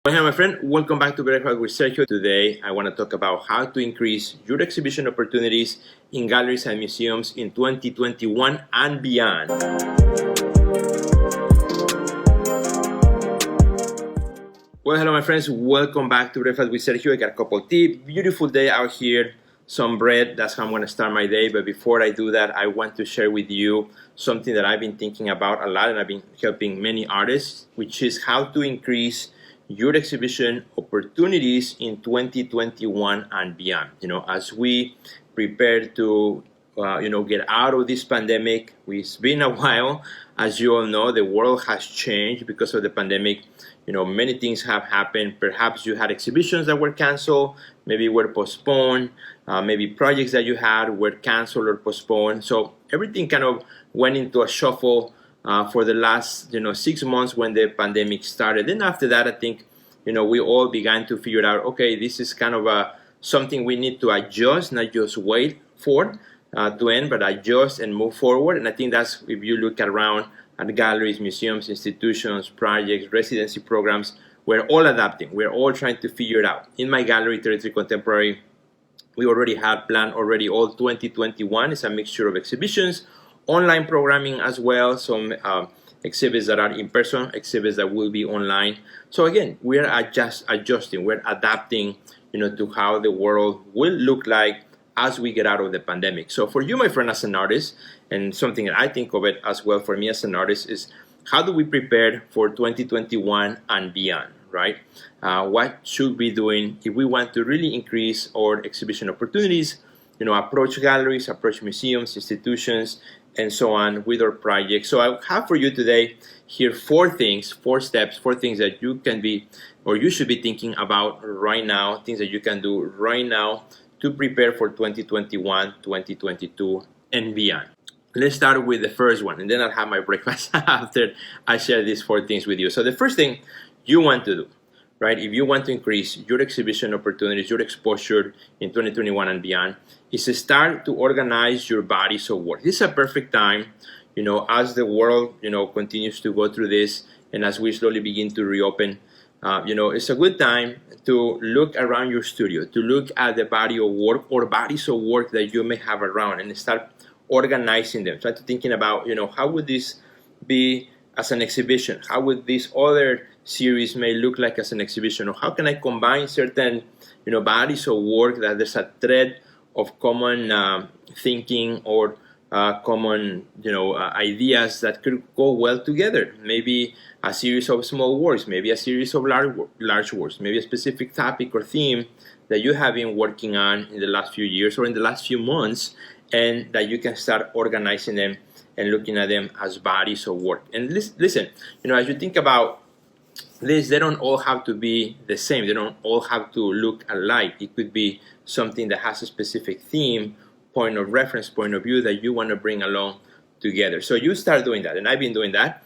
Hello, my friend. Welcome back to Breakfast with Sergio. Today, I want to talk about how to increase your exhibition opportunities in galleries and museums in 2021 and beyond. Well, hello, my friends. Welcome back to Breakfast with Sergio. I got a couple of tips. Beautiful day out here. Some bread. That's how I'm going to start my day. But before I do that, I want to share with you something that I've been thinking about a lot, and I've been helping many artists, which is how to increase your exhibition opportunities in 2021 and beyond. As we prepare to get out of this pandemic. It's been a while. As you all know, the world has changed because of the pandemic. Many things have happened. Perhaps you had exhibitions that were canceled, maybe were postponed, maybe projects that you had were canceled or postponed. So everything kind of went into a shuffle for the last 6 months when the pandemic started. Then after that, I think we all began to figure out, okay, this is kind of something we need to adjust, not just wait for to end, but adjust and move forward. And I think that's, if you look around at galleries, museums, institutions, projects, residency programs, we're all adapting. We're all trying to figure it out. In my gallery, 33 Contemporary, we already had planned all 2021. It's a mixture of exhibitions, online programming as well, some exhibits that are in person, exhibits that will be online. So again, we're adjusting, we're adapting, to how the world will look like as we get out of the pandemic. So for you, my friend, as an artist, and something that I think of it as well for me as an artist, is how do we prepare for 2021 and beyond, right? What should we be doing if we want to really increase our exhibition opportunities, approach galleries, approach museums, institutions, and so on with our projects. So I have for you today here four steps, four things that you can be, or you should be thinking about right now, things that you can do right now to prepare for 2021, 2022, and beyond. Let's start with the first one, and then I'll have my breakfast after I share these four things with you. So the first thing you want to do, right, if you want to increase your exhibition opportunities, your exposure in 2021 and beyond, is to start to organize your bodies of work. This is a perfect time, as the world, continues to go through this, and as we slowly begin to reopen, it's a good time to look around your studio, to look at the body of work or bodies of work that you may have around and start organizing them. Try to thinking about, how would this be as an exhibition? How would this other series may look like as an exhibition? Or how can I combine certain, bodies of work that there's a thread of common thinking or common, ideas that could go well together. Maybe a series of small works, maybe a series of large works, maybe a specific topic or theme that you have been working on in the last few years or in the last few months, and that you can start organizing them and looking at them as bodies of work. And listen, as you think about this, they don't all have to be the same. They don't all have to look alike. It could be something that has a specific theme, point of reference, point of view that you want to bring along together. So you start doing that, and I've been doing that.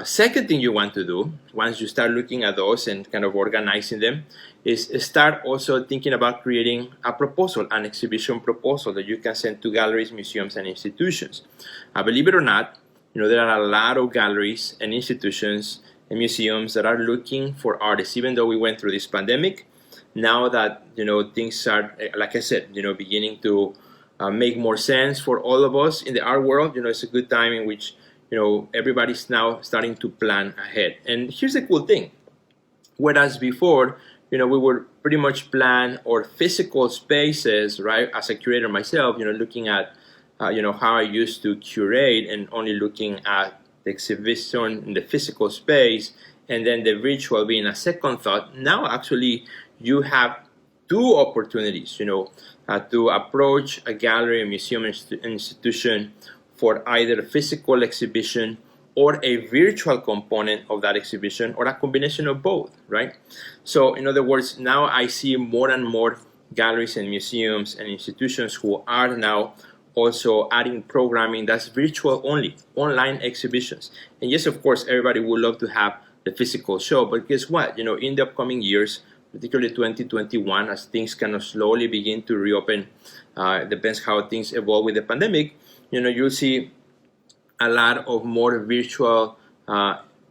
Second thing you want to do, once you start looking at those and kind of organizing them, is start also thinking about creating a proposal, an exhibition proposal that you can send to galleries, museums, and institutions. Believe it or not, there are a lot of galleries and institutions and museums that are looking for artists. Even though we went through this pandemic, now that things are, like I said, beginning to make more sense for all of us in the art world, it's a good time in which everybody's now starting to plan ahead. And here's the cool thing. Whereas before, we would pretty much plan our physical spaces, right? As a curator myself, looking at, how I used to curate and only looking at the exhibition in the physical space, and then the virtual being a second thought. Now, actually, you have two opportunities, to approach a gallery, a museum, institution for either a physical exhibition or a virtual component of that exhibition, or a combination of both, right? So in other words, now I see more and more galleries and museums and institutions who are now also adding programming that's virtual only, online exhibitions. And yes, of course, everybody would love to have the physical show, but guess what? In the upcoming years, particularly 2021, as things kind of slowly begin to reopen, depends how things evolve with the pandemic, you'll see a lot of more virtual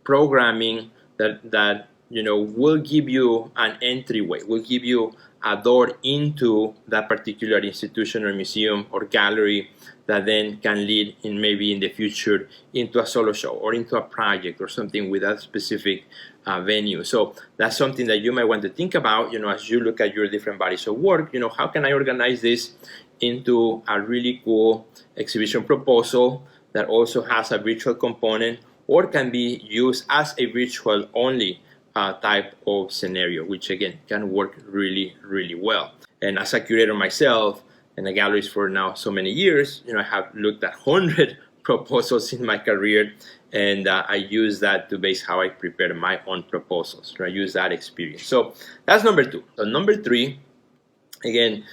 programming that will give you an entryway, will give you a door into that particular institution or museum or gallery that then can lead in maybe in the future into a solo show or into a project or something with that specific venue. So that's something that you might want to think about, as you look at your different bodies of work. How can I organize this into a really cool exhibition proposal that also has a virtual component or can be used as a virtual only type of scenario, which again can work really, really well. And as a curator myself and a galleries for now so many years, I have looked at 100 proposals in my career, and I use that to base how I prepare my own proposals. I use that experience. So that's number 2. So number 3, again,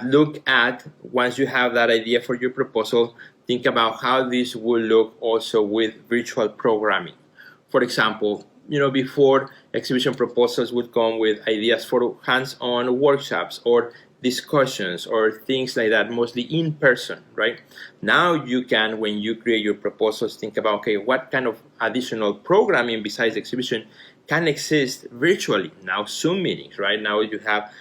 look at, once you have that idea for your proposal, think about how this will look also with virtual programming. For example, before, exhibition proposals would come with ideas for hands-on workshops or discussions or things like that, mostly in person, right? Now you can, when you create your proposals, think about, okay, what kind of additional programming besides exhibition can exist virtually? Now Zoom meetings, right? Now you have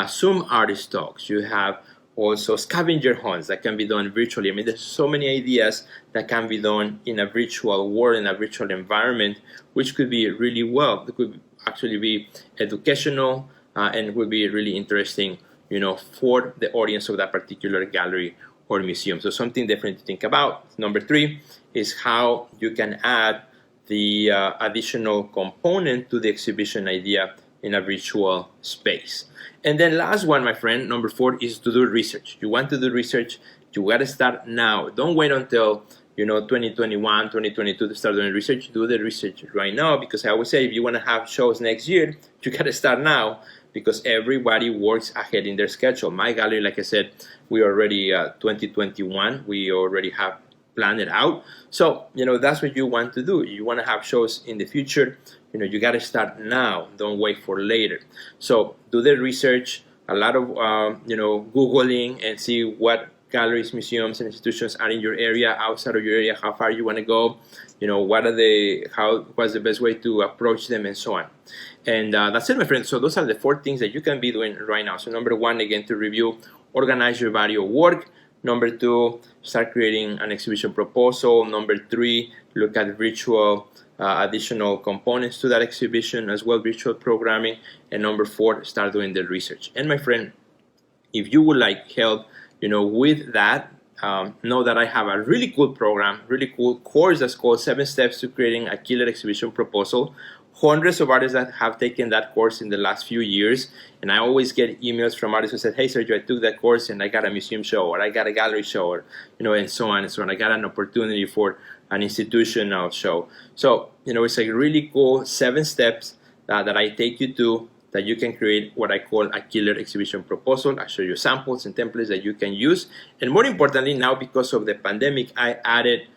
Zoom artist talks, you have also scavenger hunts that can be done virtually. I mean, there's so many ideas that can be done in a virtual world, in a virtual environment, which could be really well. It could actually be educational and would be really interesting, for the audience of that particular gallery or museum. So something different to think about. Number 3 is how you can add the additional component to the exhibition idea in a virtual space. And then last one, my friend, number 4, is to do research. You want to do research, you got to start now. Don't wait until 2021, 2022 to start doing research. Do the research right now, because I always say if you want to have shows next year, you got to start now, because everybody works ahead in their schedule. My gallery, like I said, we already 2021, we already have planned it out. So that's what you want to do. You want to have shows in the future. You got to start now. Don't wait for later. So do the research, a lot of Googling, and see what galleries, museums, and institutions are in your area, outside of your area, how far you want to go, what's the best way to approach them, and so on. And that's it, my friends. So those are the 4 things that you can be doing right now. So number 1, again, to review, organize your body of work. Number 2, start creating an exhibition proposal. Number 3, look at virtual additional components to that exhibition, as well virtual programming. And number 4, start doing the research. And my friend, if you would like help, with that, know that I have a really cool program, really cool course that's called 7 Steps to Creating a Killer Exhibition Proposal. Hundreds of artists that have taken that course in the last few years, and I always get emails from artists who said, "Hey Sergio, I took that course and I got a museum show, or I got a gallery show, or and so on and so on. I got an opportunity for an institutional show." So it's a really cool 7 steps that I take you to, that you can create what I call a killer exhibition proposal. I show you samples and templates that you can use, and more importantly, now because of the pandemic, I added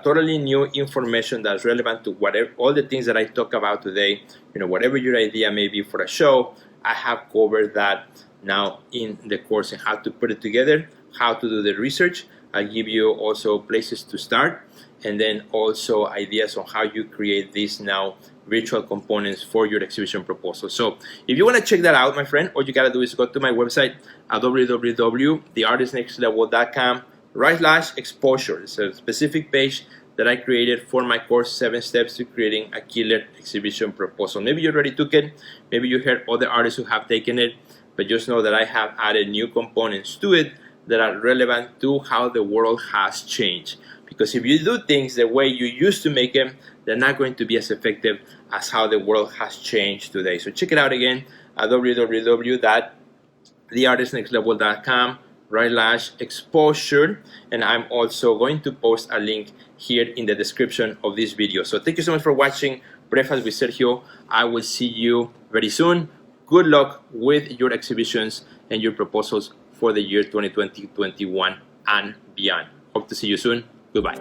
totally new information that's relevant to all the things that I talk about today. Whatever your idea may be for a show, I have covered that now in the course, and how to put it together, how to do the research. I give you also places to start, and then also ideas on how you create these now virtual components for your exhibition proposal. So if you want to check that out, my friend, all you got to do is go to my website at www.theartistnextlevel.com/exposure. It's a specific page that I created for my course, 7 Steps to Creating a Killer Exhibition Proposal. Maybe you already took it, maybe you heard other artists who have taken it, but just know that I have added new components to it that are relevant to how the world has changed. Because if you do things the way you used to make them, they're not going to be as effective as how the world has changed today. So check it out again at www.theartistnextlevel.com/exposure, and I'm also going to post a link here in the description of this video. So thank you so much for watching Breakfast with Sergio. I will see you very soon. Good luck with your exhibitions and your proposals for the year 2020-21 and beyond. Hope to see you soon. Goodbye.